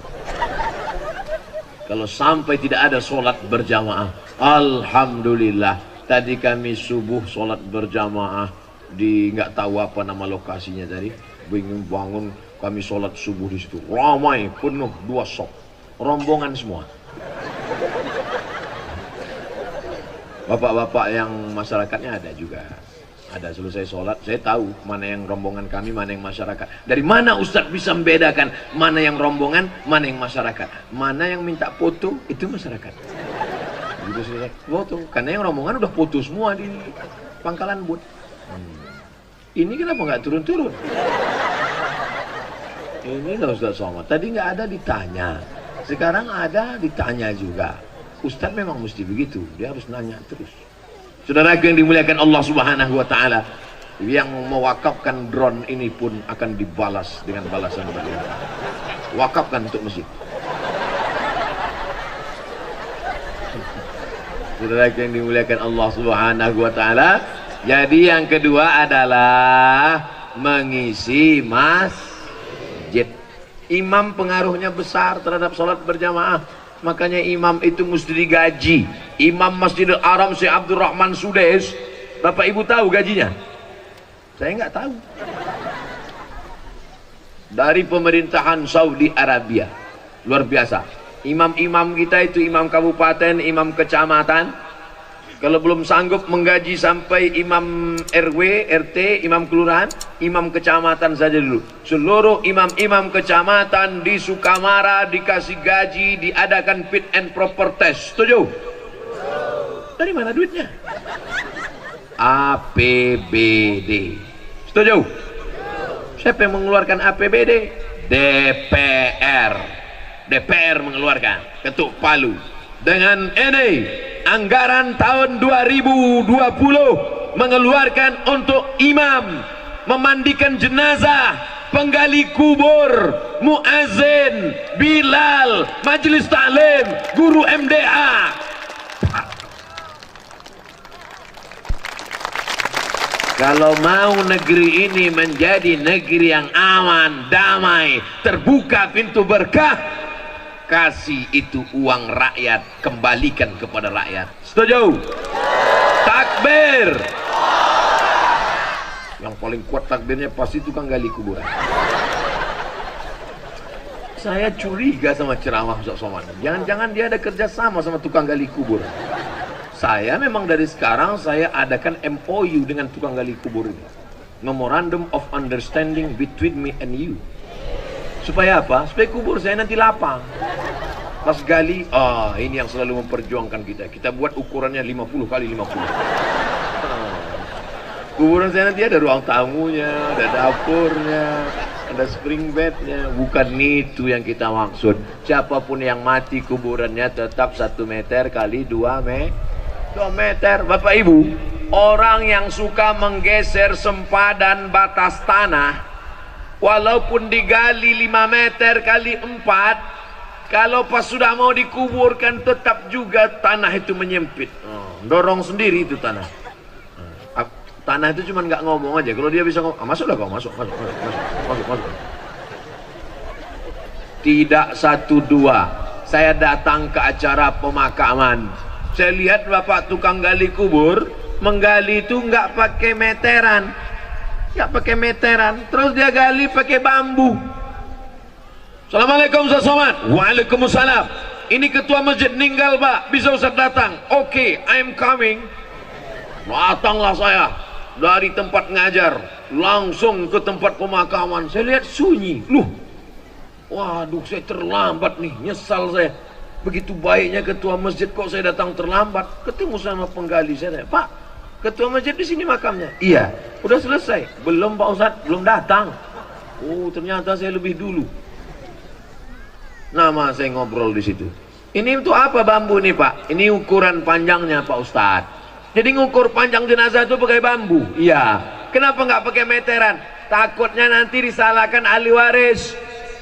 Kalau sampai tidak ada sholat berjamaah, alhamdulillah. Tadi kami subuh sholat berjamaah di nggak tahu apa nama lokasinya tadi, bingung bangun kami sholat subuh di situ, ramai penuh 2 sop, rombongan semua. Bapak-bapak yang masyarakatnya ada juga, ada. Selesai sholat saya tahu mana yang rombongan kami, mana yang masyarakat. Dari mana Ustadz bisa membedakan mana yang rombongan, mana yang masyarakat, mana yang minta foto itu masyarakat. Gitu selesai foto, karena yang rombongan udah foto semua di Pangkalan Bud. Ini kenapa nggak turun-turun? Ini loh Ustaz Somad. Tadi nggak ada ditanya, sekarang ada ditanya juga. Ustaz memang mesti begitu, dia harus nanya terus. Saudaraku yang dimuliakan Allah Subhanahu wa taala, yang mewakafkan drone ini pun akan dibalas dengan balasan berlimpah. Wakafkan untuk masjid. Saudaraku yang dimuliakan Allah Subhanahu wa taala, jadi yang kedua adalah mengisi masjid. Imam pengaruhnya besar terhadap sholat berjamaah. Makanya imam itu mesti digaji. Imam Masjidil Haram Syekh Abdul Rahman Sudais, Bapak Ibu tahu gajinya? Saya nggak tahu. Dari pemerintahan Saudi Arabia. Luar biasa. Imam-imam kita itu imam kabupaten, imam kecamatan. Kalau belum sanggup menggaji sampai imam RW, RT, imam kelurahan, imam kecamatan saja dulu. Seluruh imam-imam kecamatan di Sukamara dikasih gaji, diadakan fit and proper test. Setuju? Dari mana duitnya? APBD. Setuju? Siapa yang mengeluarkan APBD? DPR. DPR mengeluarkan, ketuk palu. Dengan ini anggaran tahun 2020 mengeluarkan untuk imam, memandikan jenazah, penggali kubur, muazin, bilal, majelis taklim, guru MDA. Kalau mau negeri ini menjadi negeri yang aman, damai, terbuka pintu berkah, kasih itu uang rakyat, kembalikan kepada rakyat. Setuju? Takbir. Yang paling kuat takbirnya pasti tukang gali kuburan. Saya curiga sama ceramah Ustaz Somad. Jangan-jangan dia ada kerjasama sama tukang gali kuburan. Saya memang dari sekarang saya adakan MOU dengan tukang gali kubur ini. Memorandum of Understanding between me and you. Supaya apa? Supaya kubur saya nanti lapang. Pas gali, ini yang selalu memperjuangkan kita. Kita buat ukurannya 50 kali 50. Kuburan saya nanti ada ruang tamunya, ada dapurnya, ada spring bednya. Bukan itu yang kita maksud. Siapapun yang mati kuburannya tetap 1 meter kali 2 meter. Bapak Ibu, orang yang suka menggeser sempadan batas tanah, walaupun digali 5 meter kali 4, kalau pas sudah mau dikuburkan tetap juga tanah itu menyempit. Dorong sendiri itu tanah. Tanah itu cuma nggak ngomong aja. Kalau dia bisa ngomong, masuklah kau, masuk. Tidak 1-2. Saya datang ke acara pemakaman. Saya lihat bapak tukang gali kubur menggali itu nggak pakai meteran, terus dia gali pakai bambu. Assalamualaikum Ustaz Somad. Waalaikumsalam. Ini ketua masjid meninggal Pak, bisa Ustaz datang? Oke, I'm coming. Datanglah saya dari tempat ngajar langsung ke tempat pemakaman. Saya lihat sunyi. Loh, waduh, saya terlambat nih, nyesal saya. Begitu baiknya ketua masjid, kok saya datang terlambat. Ketemu sama penggali, saya, Pak, ketua masjid di sini makamnya. Iya, udah selesai. Belum Pak Ustadz, belum datang. Oh, ternyata saya lebih dulu. Nama saya ngobrol di situ. Ini untuk apa bambu nih Pak? Ini ukuran panjangnya Pak Ustadz. Jadi ngukur panjang jenazah itu pakai bambu. Iya. Kenapa nggak pakai meteran? Takutnya nanti disalahkan ahli waris.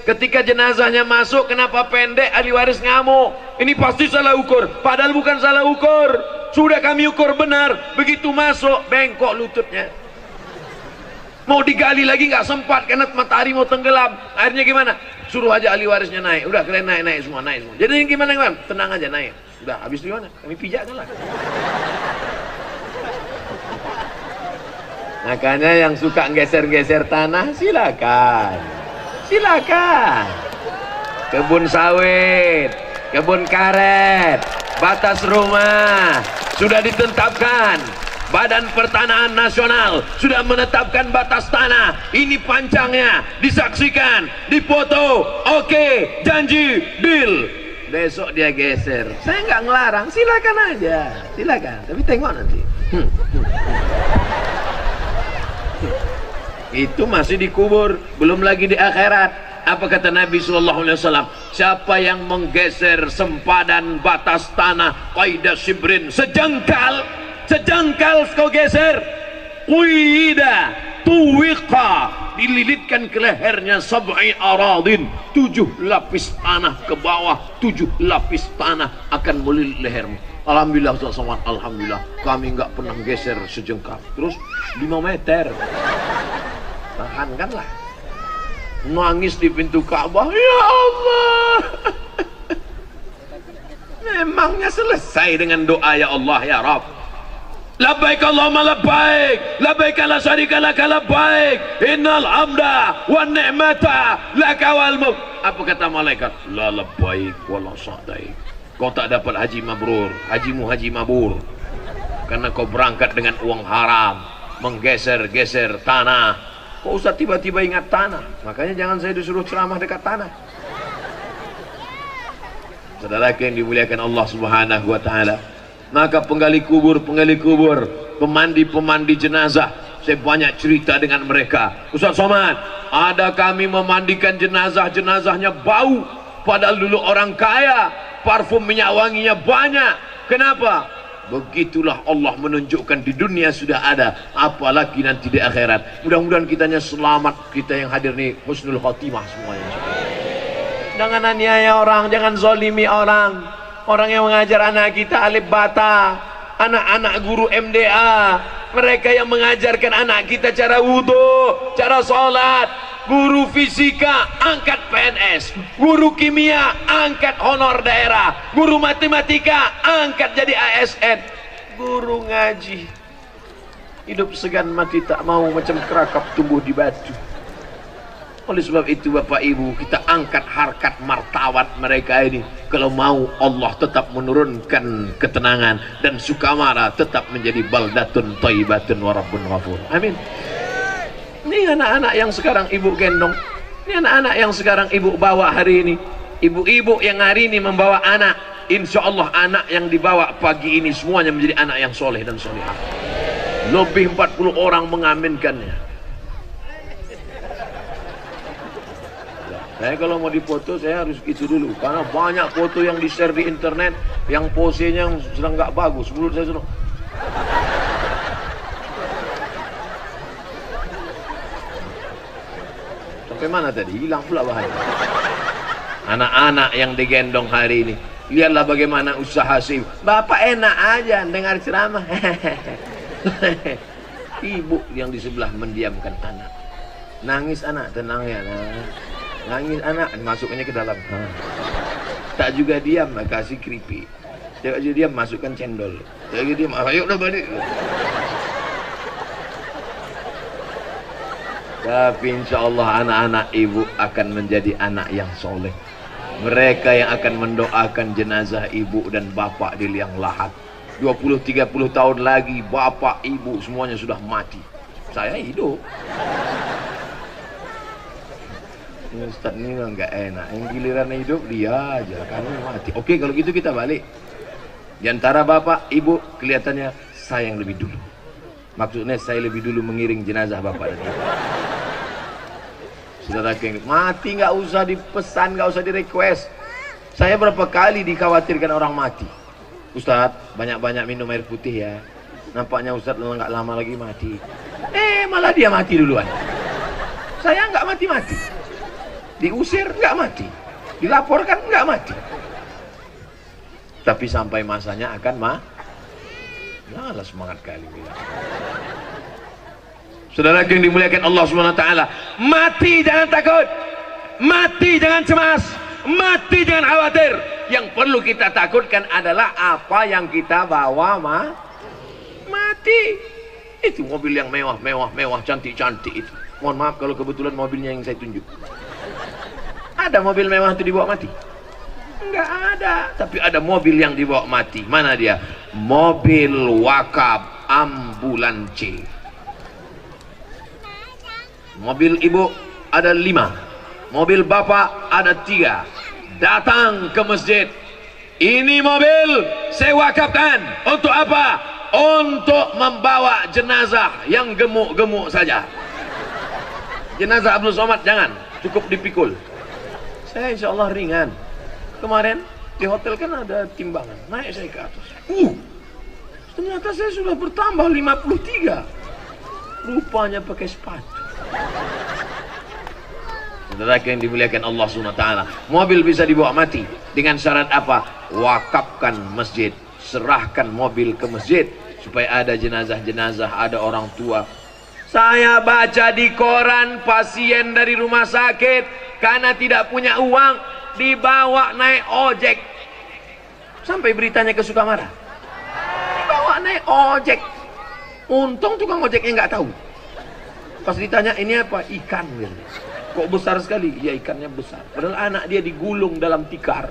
Ketika jenazahnya masuk, kenapa pendek, ahli waris ngamuk. Ini pasti salah ukur, padahal bukan salah ukur. Sudah kami ukur benar. Begitu masuk, bengkok lututnya. Mau digali lagi nggak sempat karena matahari mau tenggelam. Akhirnya gimana? Suruh aja ahli warisnya naik. Udah kalian naik semua. Jadi gimana? Tenang aja naik. Udah habis di mana? Kami pijakkan lah. Makanya yang suka geser-geser tanah silakan. Kebun sawit, kebun karet, batas rumah sudah ditetapkan. Badan Pertanahan Nasional sudah menetapkan batas tanah. Ini panjangnya, disaksikan, dipoto. Oke, janji, deal. Besok dia geser. Saya nggak ngelarang, silakan aja, silakan. Tapi tengok nanti. Itu masih dikubur, belum lagi di akhirat. Apa kata Nabi SAW? Siapa yang menggeser sempadan batas tanah qaidah sibrin, sejengkal kau geser, quida tuwiqa, dililitkan ke lehernya sab'i aradin, 7 lapis tanah ke bawah, 7 lapis tanah akan melilit lehermu. Alhamdulillah Ustaz Somad, alhamdulillah kami nggak pernah geser sejengkal. Terus 5 meter. Tahankanlah. Nangis di pintu Ka'bah, ya Allah. Memangnya selesai dengan doa ya Allah ya Rabb. Labbaik Allahumma labbaik, labbaik la syarika laka labbaik, innal hamda wan ni'mata laka wal mulk. Apa kata malaikat? La labbaik wa la sa'daik. Kau tak dapat haji mabrur, hajimu haji mabur. Karena kau berangkat dengan uang haram, menggeser-geser tanah. Kok Ustaz tiba-tiba ingat tanah? Makanya jangan saya disuruh ceramah dekat tanah. Saudara yang dimuliakan Allah Subhanahu wa taala. Maka penggali kubur, pemandi jenazah, saya banyak cerita dengan mereka. Ustaz Somad, ada kami memandikan jenazahnya bau, padahal dulu orang kaya, parfum minyak wanginya banyak. Kenapa? Begitulah Allah menunjukkan di dunia sudah ada, apalagi nanti di akhirat. Mudah-mudahan kitanya selamat, kita yang hadir nih husnul khotimah semuanya. Jangan aniaya orang, jangan zalimi orang. Orang yang mengajar anak kita alif bata, anak-anak guru MDA, mereka yang mengajarkan anak kita cara wudhu, cara sholat. Guru fisika angkat PNS, guru kimia angkat honor daerah, guru matematika angkat jadi ASN, guru ngaji hidup segan mati tak mau macam kerakap tumbuh di batu. Oleh sebab itu Bapak Ibu, kita angkat harkat martabat mereka ini. Kalau mau Allah tetap menurunkan ketenangan, dan Sukamara tetap menjadi baldatun thayyibatun wa rabbun ghafur. Amin. Ini anak-anak yang sekarang ibu gendong, ini anak-anak yang sekarang ibu bawa hari ini, ibu-ibu yang hari ini membawa anak, insya Allah anak yang dibawa pagi ini semuanya menjadi anak yang soleh dan solehah. Lebih 40 orang mengaminkannya. Saya kalau mau dipoto saya harus gitu dulu, karena banyak foto yang di-share di internet yang posenya sedang nggak bagus. Menurut saya sudah. Sampai mana tadi? Hilang pula bahaya. Anak-anak yang digendong hari ini, lihatlah bagaimana usaha sih. Bapak enak aja dengar ceramah. Ibu yang di sebelah mendiamkan anak. Nangis anak, tenang ya nak. Nangis anak, masuknya ke dalam. Tak juga diam, kasih keripik. Cewek aja dia masukkan cendol. Cewek aja dia, ayo udah balik. Tapi insya Allah anak-anak ibu akan menjadi anak yang soleh. Mereka yang akan mendoakan jenazah ibu dan bapak di liang lahat. 20-30 tahun lagi bapak ibu semuanya sudah mati. Saya hidup. Ustaz ini nggak enak. Yang giliran hidup dia aja, kami mati. Oke, kalau gitu kita balik. Di antara bapak ibu kelihatannya saya yang lebih dulu. Maksudnya saya lebih dulu mengiring jenazah bapak dan ibu. Saudara yang mati nggak usah dipesan, nggak usah di request. Saya berapa kali dikhawatirkan orang mati. Ustadz, banyak-banyak minum air putih ya. Nampaknya Ustadz nggak lama lagi mati. Malah dia mati duluan. Saya nggak mati-mati. Diusir nggak mati. Dilaporkan nggak mati. Tapi sampai masanya akan Malah semangat kali bilang. Saudara yang dimuliakan Allah Subhanahu wa taala, mati jangan takut. Mati jangan cemas. Mati jangan khawatir. Yang perlu kita takutkan adalah apa yang kita bawa mati. Itu mobil yang mewah, cantik-cantik itu. Mohon maaf kalau kebetulan mobilnya yang saya tunjuk. Ada mobil mewah itu dibawa mati? Enggak ada. Tapi ada mobil yang dibawa mati. Mana dia? Mobil wakaf ambulans. Mobil ibu ada 5. Mobil bapak ada 3. Datang ke masjid. Ini mobil saya wakafkan. Untuk apa? Untuk membawa jenazah yang gemuk-gemuk saja. Jenazah Abdul Somad jangan, cukup dipikul. Saya insya Allah ringan. Kemarin di hotel kan ada timbangan, naik saya ke atas. Ternyata saya sudah bertambah 53. Rupanya pakai sepatu. Saudara yang dimuliakan Allah SWT, mobil bisa dibawa mati dengan syarat apa? Wakafkan masjid, serahkan mobil ke masjid supaya ada jenazah-jenazah, ada orang tua. Saya baca di koran pasien dari rumah sakit karena tidak punya uang dibawa naik ojek. Sampai beritanya ke Sukamara. Dibawa naik ojek. Untung tukang ojeknya nggak tahu. Pas ditanya ini apa? Ikan. Kok besar sekali? Ya ikannya besar. Padahal anak dia digulung dalam tikar.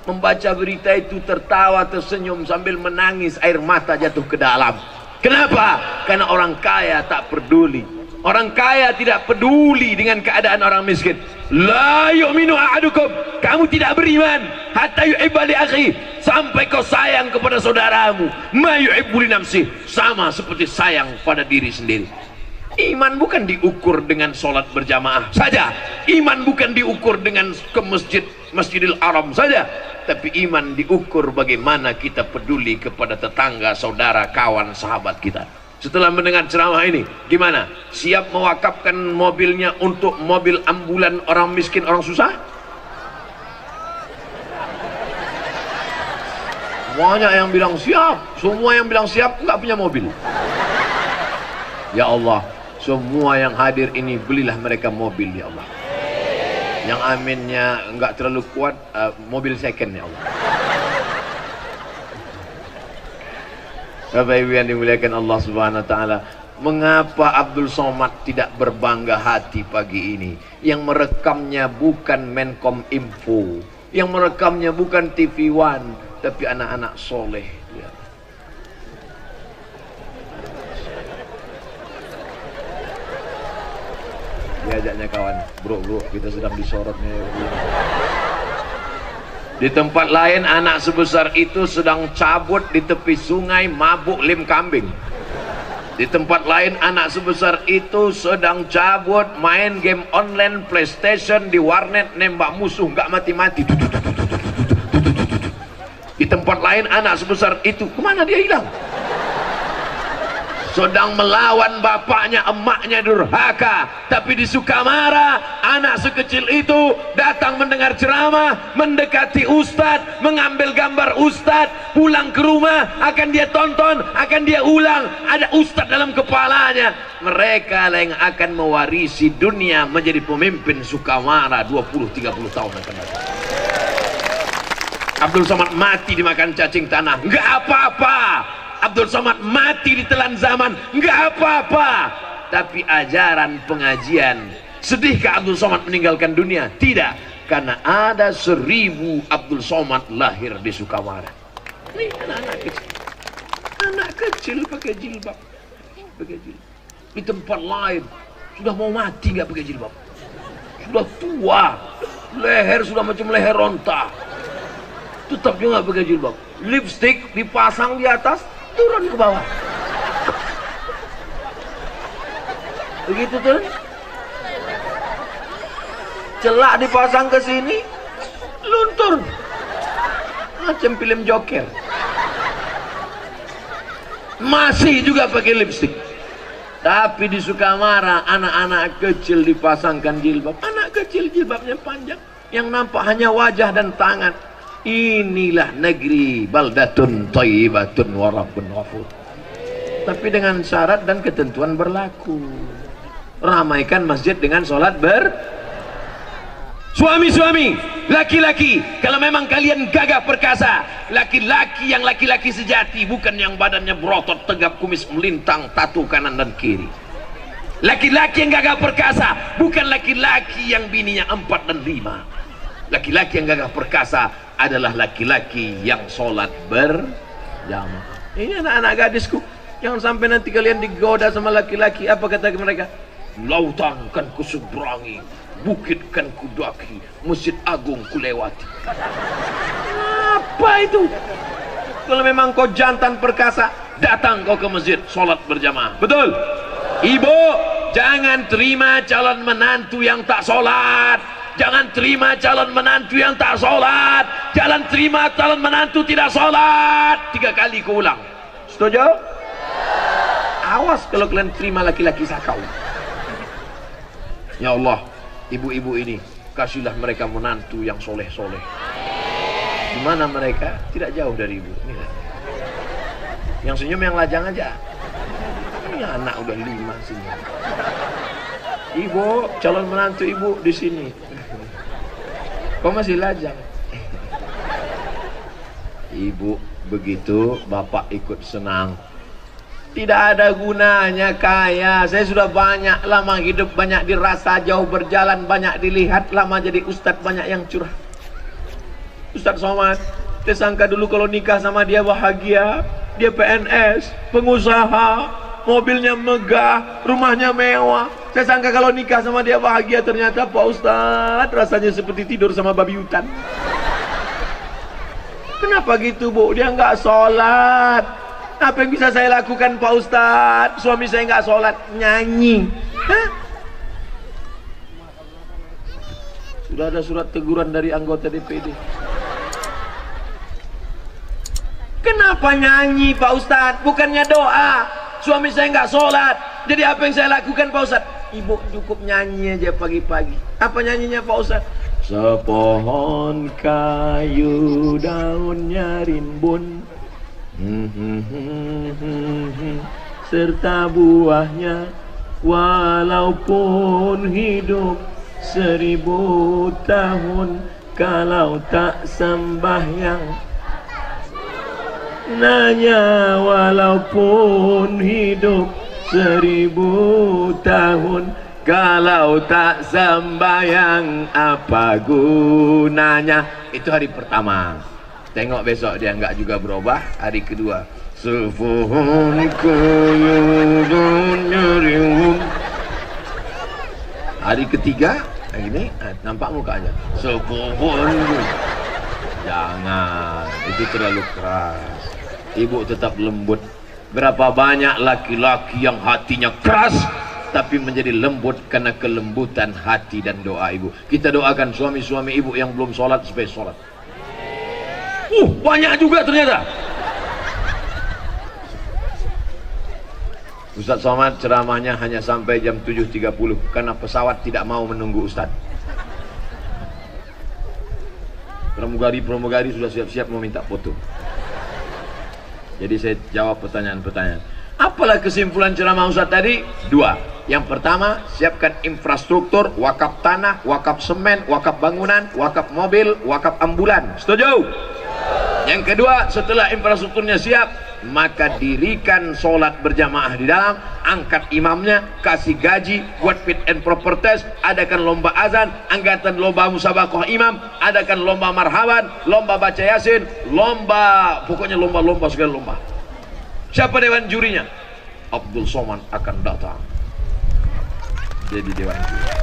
Membaca berita itu tertawa tersenyum sambil menangis, air mata jatuh ke dalam. Kenapa? Karena orang kaya tak peduli. Orang kaya tidak peduli dengan keadaan orang miskin. La yu'minu ahadukum, kamu tidak beriman hatta yuhibba li akhi, sampai kau sayang kepada saudaramu ma yuhibbu li nafsi, sama seperti sayang pada diri sendiri. Iman bukan diukur dengan sholat berjamaah saja. Iman bukan diukur dengan ke Masjidil Haram saja. Tapi iman diukur bagaimana kita peduli kepada tetangga, saudara, kawan, sahabat kita. Setelah mendengar ceramah ini, gimana? Siap mewakafkan mobilnya untuk mobil ambulan orang miskin, orang susah? Semuanya yang bilang siap. Semua yang bilang siap nggak punya mobil. Ya Allah, semua yang hadir ini belilah mereka mobil ya Allah. Yang aminnya nggak terlalu kuat, mobil second ya Allah. Bapak Ibu yang dimuliakan Allah Subhanahu wa taala, mengapa Abdul Somad tidak berbangga hati pagi ini? Yang merekamnya bukan Menkom Info, yang merekamnya bukan TV One, tapi anak-anak soleh. Ya. Diajaknya kawan, bro, kita sedang disorot nih. Di tempat lain anak sebesar itu sedang cabut di tepi sungai mabuk lem kambing. Di tempat lain anak sebesar itu sedang cabut main game online PlayStation di warnet, nembak musuh nggak mati-mati. Di tempat lain anak sebesar itu, kemana dia hilang? Sedang melawan bapaknya, emaknya durhaka. Tapi di Sukamara, anak sekecil itu datang mendengar ceramah, mendekati ustadz, mengambil gambar ustadz, pulang ke rumah akan dia tonton, akan dia ulang. Ada ustadz dalam kepalanya. Mereka yang akan mewarisi dunia menjadi pemimpin Sukamara 20-30 tahun akan datang. Abdul Somad mati dimakan cacing tanah, nggak apa-apa. Abdul Somad mati ditelan zaman, nggak apa-apa. Tapi ajaran pengajian, sedihkah Abdul Somad meninggalkan dunia? Tidak, karena ada 1000 Abdul Somad lahir di Sukamara. Ini anak kecil pakai jilbab, di tempat lain sudah mau mati nggak pakai jilbab, sudah tua, leher sudah macam leher onta, tetap juga nggak pakai jilbab. Lipstick dipasang di atas, turun ke bawah, begitu tuh. Celak dipasang ke sini, luntur, macam film Joker. Masih juga pakai lipstick. Tapi di Sukamara anak-anak kecil dipasangkan jilbab. Anak kecil jilbabnya panjang, yang nampak hanya wajah dan tangan. Inilah negeri baldatun thayyibatun wa rabbun ghafur. Tapi dengan syarat dan ketentuan berlaku. Ramaikan masjid dengan sholat Suami-suami, laki-laki, kalau memang kalian gagah perkasa, laki-laki yang laki-laki sejati, bukan yang badannya berotot, tegap, kumis melintang, tatu kanan dan kiri. Laki-laki yang gagah perkasa, bukan laki-laki yang bininya 4 dan 5. Laki-laki yang gagah perkasa adalah laki-laki yang sholat berjamaah. Ini anak-anak gadisku, jangan sampai nanti kalian digoda sama laki-laki. Apa kata mereka? Lautan kan kuseberangi, bukit kan kudaki, masjid agung kulewati. Apa itu? Kalau memang kau jantan perkasa, datang kau ke masjid, sholat berjamaah. Betul? Ibu, jangan terima calon menantu yang tak sholat. Jangan terima calon menantu yang tak sholat. Jangan terima calon menantu tidak sholat. 3 kali kau ulang. Setuju? Awas kalau kalian terima laki-laki sakau. Ya Allah, ibu-ibu ini kasihlah mereka menantu yang soleh-soleh. Di mana mereka? Tidak jauh dari ibu. Ini lah. Yang senyum yang lajang aja. Ini anak udah 5 senyum. Ibu, calon menantu ibu di sini. Kok masih lajang? Ibu begitu, bapak ikut senang. Tidak ada gunanya kaya. Saya sudah banyak lama hidup, banyak dirasa, jauh berjalan, banyak dilihat, lama jadi ustadz, banyak yang curah. Ustadz Somad, saya sangka dulu kalau nikah sama dia bahagia. Dia PNS, pengusaha, mobilnya megah, rumahnya mewah. Saya sangka kalau nikah sama dia bahagia, ternyata Pak Ustadz rasanya seperti tidur sama babi hutan. Kenapa gitu, Bu? Dia nggak sholat. Apa yang bisa saya lakukan, Pak Ustadz? Suami saya nggak sholat, nyanyi. Hah? Sudah ada surat teguran dari anggota DPD. Kenapa nyanyi, Pak Ustadz? Bukannya doa. Suami saya nggak sholat. Jadi apa yang saya lakukan, Pak Ustadz? Ibu cukup nyanyi aja pagi-pagi. Apa nyanyinya, Pak Ustadz? Sepohon kayu daunnya rimbun, serta buahnya, walaupun hidup 1000 tahun, kalau tak sembahyang. Nanya, walaupun hidup 1000 tahun, kalau tak sembahyang apa gunanya? Itu hari pertama. Tengok besok dia enggak juga berubah. Hari kedua, sepohon kayu daunnya rimbun. Hari ketiga, ini nampak mukanya. Sepohon. Jangan, itu terlalu keras. Ibu tetap lembut. Berapa banyak laki-laki yang hatinya keras tapi menjadi lembut karena kelembutan hati dan doa ibu. Kita doakan suami-suami ibu yang belum sholat supaya sholat. Banyak juga ternyata. Ustadz Somad ceramahnya hanya sampai jam 7.30 karena pesawat tidak mau menunggu Ustadz. Pramugari sudah siap-siap mau minta foto. Jadi saya jawab pertanyaan-pertanyaan. Apalah kesimpulan ceramah Ustadz tadi? 2. Yang pertama, siapkan infrastruktur, wakaf tanah, wakaf semen, wakaf bangunan, wakaf mobil, wakaf ambulan. Setuju? Yang kedua, setelah infrastrukturnya siap, maka dirikan sholat berjamaah di dalam, angkat imamnya, kasih gaji, buat fit and proper test, adakan lomba azan, angkatan lomba musabaqah imam, adakan lomba marhaban, lomba baca yasin, lomba, pokoknya lomba-lomba, segala lomba. Siapa dewan jurinya? Abdul Somad akan datang jadi dewan juri.